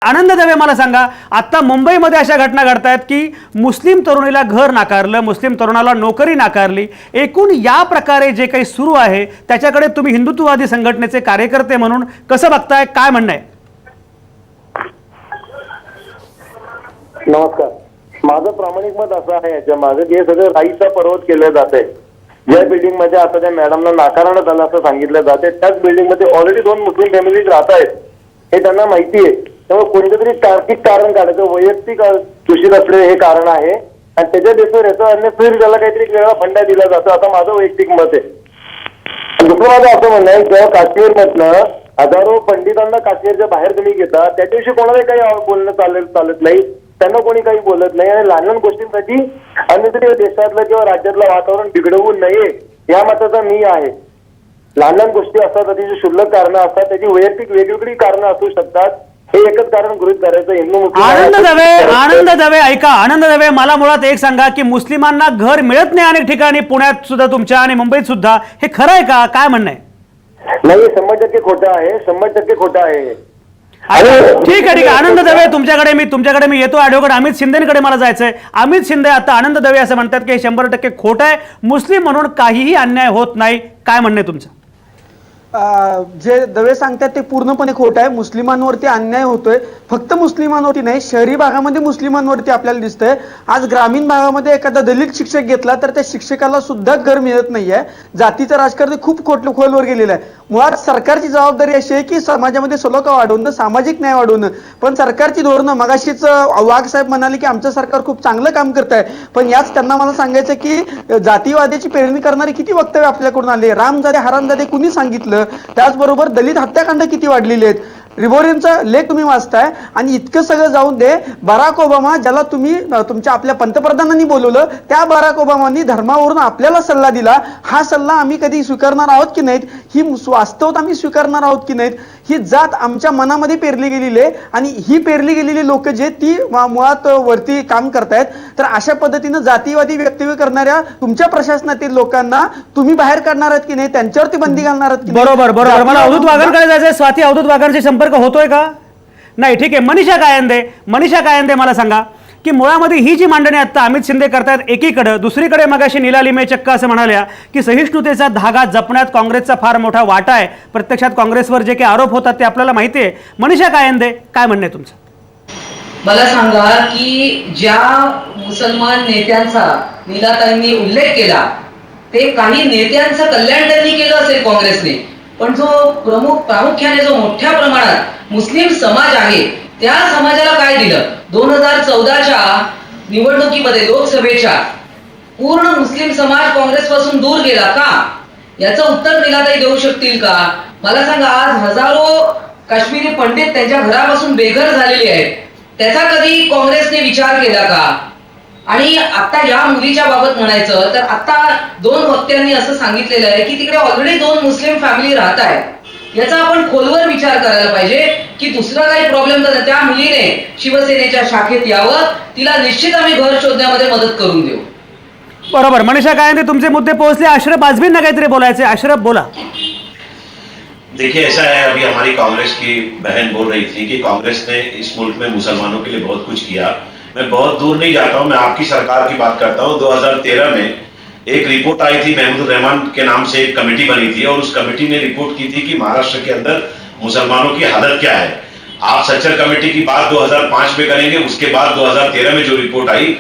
आनंद दवे, मला सांगा, आता मुंबईमध्ये अशा घटना घडतायत की मुस्लिम तरुणीला घर नाकारलं, मुस्लिम तरुणाला नोकरी नाकारली. एकूण या प्रकारे जे काही सुरू आहे त्याच्याकडे तुम्ही हिंदुत्ववादी संघटनेचे कार्यकर्ते म्हणून कसं बघताय, काय म्हणणं आहे? नमस्कार. माझं प्रामाणिक मत असं आहे याच्या मागे जे सगळं राईचा पर्वत केलं जाते, ज्या बिल्डिंग मध्ये आता त्या मॅडमला नाकारण्यात आलं असं सांगितलं जाते, त्याच बिल्डिंग मध्ये ऑलरेडी 2 मुस्लिम फॅमिलीज राहत आहेत हे त्यांना माहिती आहे. त्यामुळे कोणतं तरी तार्किक कारण काढायचं, वैयक्तिक सुशील असले हे कारण आहे आणि त्याच्या बेसवर याचा अन्य फिर त्याला काहीतरी वेगळा फंडा दिला जातो, असं माझं वैयक्तिक मत आहे. दुसरं माझं असं म्हणणं आहे, जेव्हा काश्मीरमधनं हजारो पंडितांना काश्मीरच्या बाहेर तुम्ही घेता त्याच्याविषयी कोणाला काही बोलणं चालत नाही, त्यांना कोणी काही बोलत नाही आणि लहान लहान गोष्टींसाठी अन्य तरी देशातलं किंवा राज्यातलं वातावरण बिघडवू नये या मताचा मी आहे. लहान लहान गोष्टी असतात, अतिशय क्षुल्लक कारणं असतात, त्याची वैयक्तिक वेगवेगळी कारणं असू शकतात. हे एकच कारण गृहीत करायचं हिंदू मुस्लिम. आनंद दवे ऐका, आनंद दवे, मला मुळात एक सांगा की मुस्लिमांना घर मिळत नाही अनेक ठिकाणी, पुण्यात सुद्धा तुमच्या आणि मुंबईत सुद्धा, हे खरं आहे का? काय म्हणणं आहे? नाही, 100% खोटं आहे, 100% खोटं आहे. ठीक आहे. आनंद दवे, तुमच्याकडे मी येतो. ॲडव्होकेट अमित शिंदेकडे मला जायचंय. अमित शिंदे, आता आनंद दवे असं म्हणतात की 100% खोटं आहे, मुस्लिम म्हणून काहीही अन्याय होत नाही. काय म्हणणं आहे तुमचं? जे दवे सांगतात ते पूर्णपणे खोटं आहे. मुस्लिमांवरती अन्याय होतोय, फक्त मुस्लिमांवरती नाही, शहरी भागामध्ये मुस्लिमांवरती आपल्याला दिसतंय. आज ग्रामीण भागामध्ये एखादा दलित शिक्षक घेतला तर त्या शिक्षकाला सुद्धा घर मिळत नाहीये. जातीचं राजकारण खूप खोलवर गेलेलं आहे. मुळात सरकारची जबाबदारी अशी आहे की समाजामध्ये सलोखा वाढवणं, सामाजिक न्याय वाढवणं, पण सरकारची धोरणं, मगाशीच वाघ साहेब म्हणाले की आमचं सरकार खूप चांगलं काम करत आहे, पण याच त्यांना मला सांगायचं की जातीवादाची पेरणी करणारे किती वक्तव्य आपल्याकडून आले, रामजादे हरामजादे कुणी सांगितलं. त्याचबरोबर दलित हत्याकांड किती वाढलेले आहेत. रिबोरिनचा लेख तुम्ही वाचताय आणि इतकं सगळं जाऊन दे, बराक ओबामा ज्याला तुम्ही तुमच्या आपल्या पंतप्रधानांनी बोलवलं, त्या बराक ओबामांनी धर्मावरून आपल्याला सल्ला दिला. हा सल्ला आम्ही कधी स्वीकारणार आहोत की नाहीत, ही वास्तवता आम्ही स्वीकारणार आहोत की नाहीत, ही जात आमच्या मनामध्ये पेरली गेलेली आहे आणि ही पेरली गेलेली लोक जे ती मुळात वरती काम करतायत. तर अशा पद्धतीनं जातीवादी वक्तव्य करणाऱ्या तुमच्या प्रशासनातील लोकांना तुम्ही बाहेर काढणार आहात की नाही, त्यांच्यावरती बंदी घालणार आहात की? बरोबर. मला अवधूत वाघांकडे जायचंय. स्वाती, अवधूत वाघांशी संपर्क होतोय का? नाही, ठीक आहे. मनीषा कायंदे, मला सांगा की मुळामध्ये ही जी मांडणी आता अमित शिंदे करतायत एकीकडे, दुसरीकडे मगाशी नीला लिमे चक्क असं म्हणाल्या की सहिष्णुतेचा धागा जपण्यात काँग्रेसचा फार मोठा वाटा आहे. प्रत्यक्षात काँग्रेसवर जे काही आरोप होतात ते आपल्याला माहिती आहे. मनीषा कायंदे, काय म्हणणं आहे तुमचं? मला सांगा की ज्या मुसलमान नेत्यांचा नीलाताईंनी उल्लेख केला ते काही नेत्यांचं कल्याण त्यांनी केलं असेल काँग्रेसने, पण जो प्रामुख्याने जो मोठ्या प्रमाणात मुस्लिम समाज आहे त्या समाजाला काय दिलं? 2014च्या निवडणुकीमध्ये लोकसभेच्या पूर्ण मुस्लिम समाज काँग्रेस पासून दूर गेला का? याचं उत्तर नीलाताई देऊ शकतील का? मला सांगा, आज हजारो काश्मीरी पंडित त्यांच्या घरापासून बेघर झालेले आहेत, त्याचा कधी काँग्रेसने विचार केला का? आणि आता या मुलीच्या बाबत म्हणायचं तर आता 2 वक्त्यांनी असं सांगितलेलं आहे की तिकडे ऑलरेडी 2 मुस्लिम फॅमिली राहत आहेत. याचा आपण खोलवर विचार करायला पाहिजे की दुसरा काही प्रॉब्लेम तर त्या मुलीने शिवसेनेच्या शाखेत यावं, तिला निश्चित आम्ही घर शोधण्यामध्ये मदत करून देऊ. बरोबर. मनीषा कायंदे, तुमचे मुद्दे पोहोचले. अशरफ आझमींना काहीतरी बोलायचे. अशरफ, बोला. देखिए, ऐसा है, अभी हमारी कांग्रेस की बहन बोल रही थी कि कांग्रेस ने इस मुल्क में मुसलमानों के लिए बहुत कुछ किया. मैं बहुत दूर नहीं जाता हूं, मैं आपकी सरकार की बात करता हूं. 2013 में एक रिपोर्ट आई थी, महमूद रहमान के नाम से एक कमेटी बनी थी और उस कमेटी ने रिपोर्ट की थी कि महाराष्ट्र के अंदर मुसलमानों की हालत क्या है. आप सच्चर कमेटी की बात 2005 में करेंगे, उसके बाद 2013 में जो रिपोर्ट आई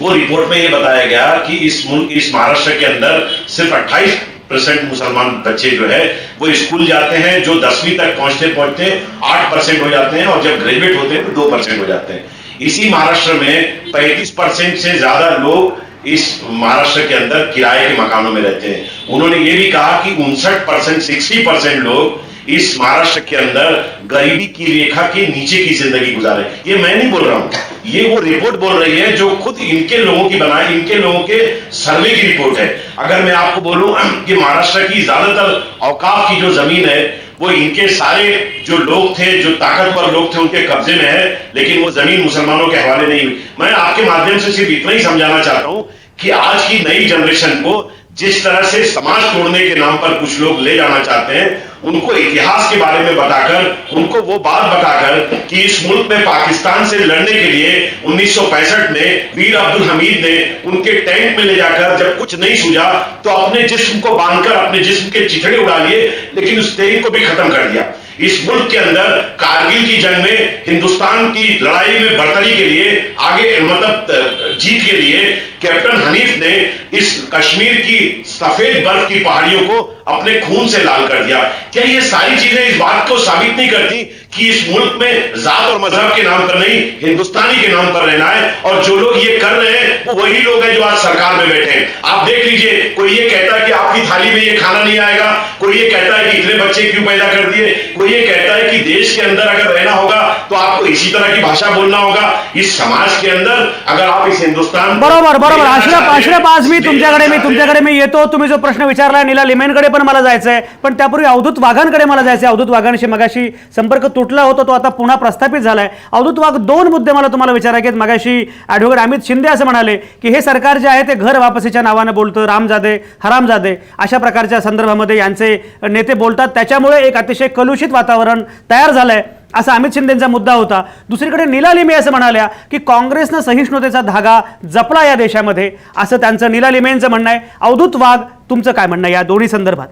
वो रिपोर्ट में ये बताया गया कि इस महाराष्ट्र के अंदर सिर्फ 28% मुसलमान बच्चे जो है वो स्कूल जाते हैं, जो 10वीं तक पहुंचते 8% हो जाते हैं और जब ग्रेजुएट होते हैं तो 2% हो जाते हैं. इसी महाराष्ट्र में 35% से ज्यादा लोग इस महाराष्ट्र के अंदर किराए के मकानों में रहते हैं. उन्होंने ये भी कहा कि 59%, 60% लोग इस महाराष्ट्र के अंदर गरीबी की रेखा के नीचे की जिंदगी गुजारे. ये मैं नहीं बोल रहा हूं, ये वो रिपोर्ट बोल रही है जो खुद इनके लोगों की बनाई, इनके लोगों के सर्वे की रिपोर्ट है. अगर मैं आपको बोलूं कि महाराष्ट्र की ज्यादातर औकाफ की जो जमीन है वो इनके सारे जो लोग थे, जो ताकतवर लोग थे, उनके कब्जे में है, लेकिन वो जमीन मुसलमानों के हवाले नहीं हुई. मैं आपके माध्यम से सिर्फ इतना ही समझाना चाहता हूं कि आज की नई जनरेशन को जिस तरह से समाज तोड़ने के नाम पर कुछ लोग ले जाना चाहते हैं, उनको इतिहास के बारे में बताकर, उनको वो बात बताकर कि इस मुल्क में पाकिस्तान से लड़ने के लिए 1965 में वीर अब्दुल हमीद ने उनके टैंक में ले जाकर जब कुछ नहीं सूझा तो अपने जिस्म को बांधकर अपने जिस्म के चिथड़े उड़ा लिए, लेकिन उस टैंक को भी खत्म कर दिया। इस मुल्क के अंदर कारगिल की जंग में हिंदुस्तान की लड़ाई में बढ़तरी के लिए आगे मतलब जीत के लिए कैप्टन हनीफ ने इस कश्मीर की सफेद बर्फ की पहाड़ियों को अपने खून से लाल कर दिया। क्या ये सारी चीजें इस बात को साबित नहीं करती कि इस मुल्क में जात और मजहब के नाम पर नहीं, हिंदुस्तानी के नाम पर रहना है? और जो लोग ये कर रहे हैं वो वही लोग हैं जो आज सरकार में बैठे हैं। आप देख लीजिए, कोई ये कहता है कि आपकी थाली में ये खाना नहीं आएगा, कोई ये कहता है कि इतने बच्चे क्यों पैदा कर दिए, कोई ये कहता है कि देश के अंदर अगर रहना होगा तो आपको इसी तरह की भाषा बोलना होगा। इस समाज के अंदर अगर आप इस हिंदुस्तान बरोबर बरोबर अशरफ आज मी तुमच्याकडे येतो. तुम्ही जो प्रश्न विचारलाय नीला लिमेनकडे पण मला जायचंय, पण त्यापूर्वी अवधूत वाघांकडे मला जायचंय. अवधूत वाघांशी मगाशी संपर्क तुटला होता, तो आता पुन्हा प्रस्थापित झालाय. अवधूत वाघ, दोन मुद्दे मला तुम्हाला विचारायचे आहेत. मगाशी ॲडव्होकेट अमित शिंदे असं म्हणाले की हे सरकार जे आहे ते घर वापसीच्या नावानं बोलतं, रामजादे हरामजादे अशा प्रकारच्या संदर्भामध्ये यांचे नेते बोलतात, त्याच्यामुळे एक अतिशय कलुषित वातावरण तयार झालंय असा अमित शिंदेंचा मुद्दा होता. दुसरीकडे नीला लिमे असं म्हणाल्या की काँग्रेसनं सहिष्णुतेचा धागा जपला या देशामध्ये, असं त्यांचं नीला लिमेंचं म्हणणं आहे. अवधूत वाघ, तुमचं काय म्हणणं या दोन्ही संदर्भात?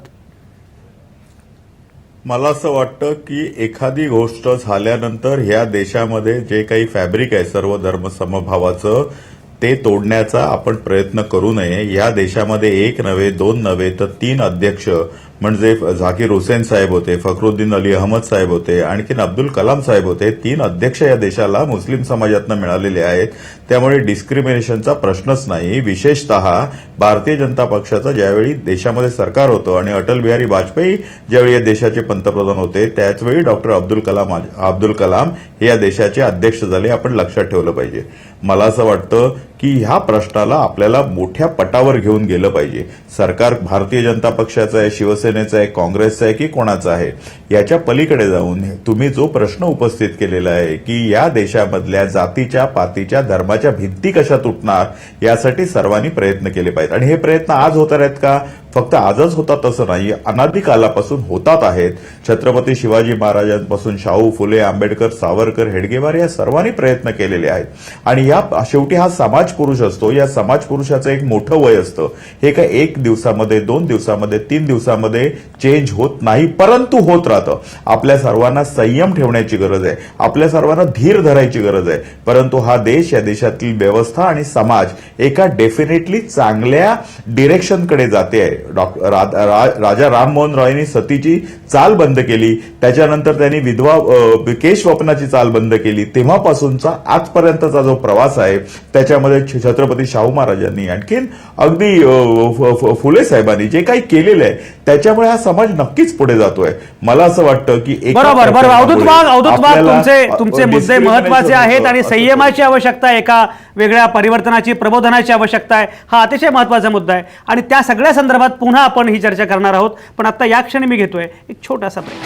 मला असं वाटतं की एखादी गोष्ट झाल्यानंतर ह्या देशामध्ये जे काही फॅब्रिक आहे सर्व धर्म समभावाचं ते तोडण्याचा आपण प्रयत्न करू नये. या देशामध्ये एक नव्हे, दोन नव्हे तर 3 अध्यक्ष म्हणजे झाकीर हुसेन साहेब होते, फखरुद्दीन अली अहमद साहेब होते, आणखीन अब्दुल कलाम साहेब होते. 3 अध्यक्ष या देशाला मुस्लिम समाजातनं मिळालेले आहेत. त्यामुळे डिस्क्रिमिनेशनचा प्रश्नच नाही. विशेषतः भारतीय जनता पक्षाचं ज्यावेळी देशामध्ये सरकार होतं आणि अटल बिहारी वाजपेयी ज्यावेळी या देशाचे पंतप्रधान होते त्याचवेळी डॉक्टर अब्दुल कलाम हे या देशाचे अध्यक्ष झाले. आपण लक्षात ठेवलं पाहिजे. मला असं वाटतं की ह्या प्रश्नाला आपल्याला मोठ्या पटावर घेऊन गेलं पाहिजे. सरकार भारतीय जनता पक्षाचं आहे, शिवसेनेचं आहे, काँग्रेसचं आहे की कोणाचं आहे, याच्या पलीकडे जाऊन तुम्ही जो प्रश्न उपस्थित केलेला आहे की या देशामधल्या जातीच्या, पातीच्या, धर्माच्या भिंती कशा तुटणार यासाठी सर्वांनी प्रयत्न केले पाहिजेत. आणि हे प्रयत्न आज होत आहेत का? फक्त आजच होतात असं नाही, अनादी कालापासून होतात आहेत. छत्रपती शिवाजी महाराजांपासून शाहू फुले, आंबेडकर, सावरकर, हेडगेवार या सर्वांनी प्रयत्न केलेले आहेत. आणि या शेवटी हा समाज पुरुष असतो. या समाज पुरुषाचं एक मोठं वय असतं. हे काय 1 दिवसामध्ये, 2 दिवसामध्ये, 3 दिवसामध्ये चेंज होत नाही, परंतु होत राहतं. आपल्या सर्वांना संयम ठेवण्याची गरज आहे, आपल्या सर्वांना धीर धरायची गरज आहे. परंतु हा देश, या देशातील व्यवस्था आणि समाज एका डेफिनेटली चांगल्या डिरेक्शनकडे जाते आहे. राजा राममोहन रॉयनी सतीची चाल बंद केली, त्याच्यानंतर त्यांनी विधवा केश वपनाची चाल बंद केली. तेव्हापासूनचा आजपर्यंतचा जो प्रवास आहे त्याच्यामध्ये छत्रपती शाहू महाराजांनी आणखीन अगदी फुले साहेबांनी जे काही केलेलं आहे त्याच्यामुळे हा समाज नक्कीच पुढे जातोय. मला असं वाटतं की बरोबर अवधूत वाघ, तुमचे मुद्दे महत्वाचे आहेत आणि संयमाची आवश्यकता, एका वेगळ्या परिवर्तनाची, प्रबोधनाची आवश्यकता आहे. हा अतिशय महत्वाचा मुद्दा आहे आणि त्या सगळ्या संदर्भात पुन्हा आपण ही चर्चा करणार आहोत. पण आता या क्षणी मी घेतोय एक छोटासा ब्रेक.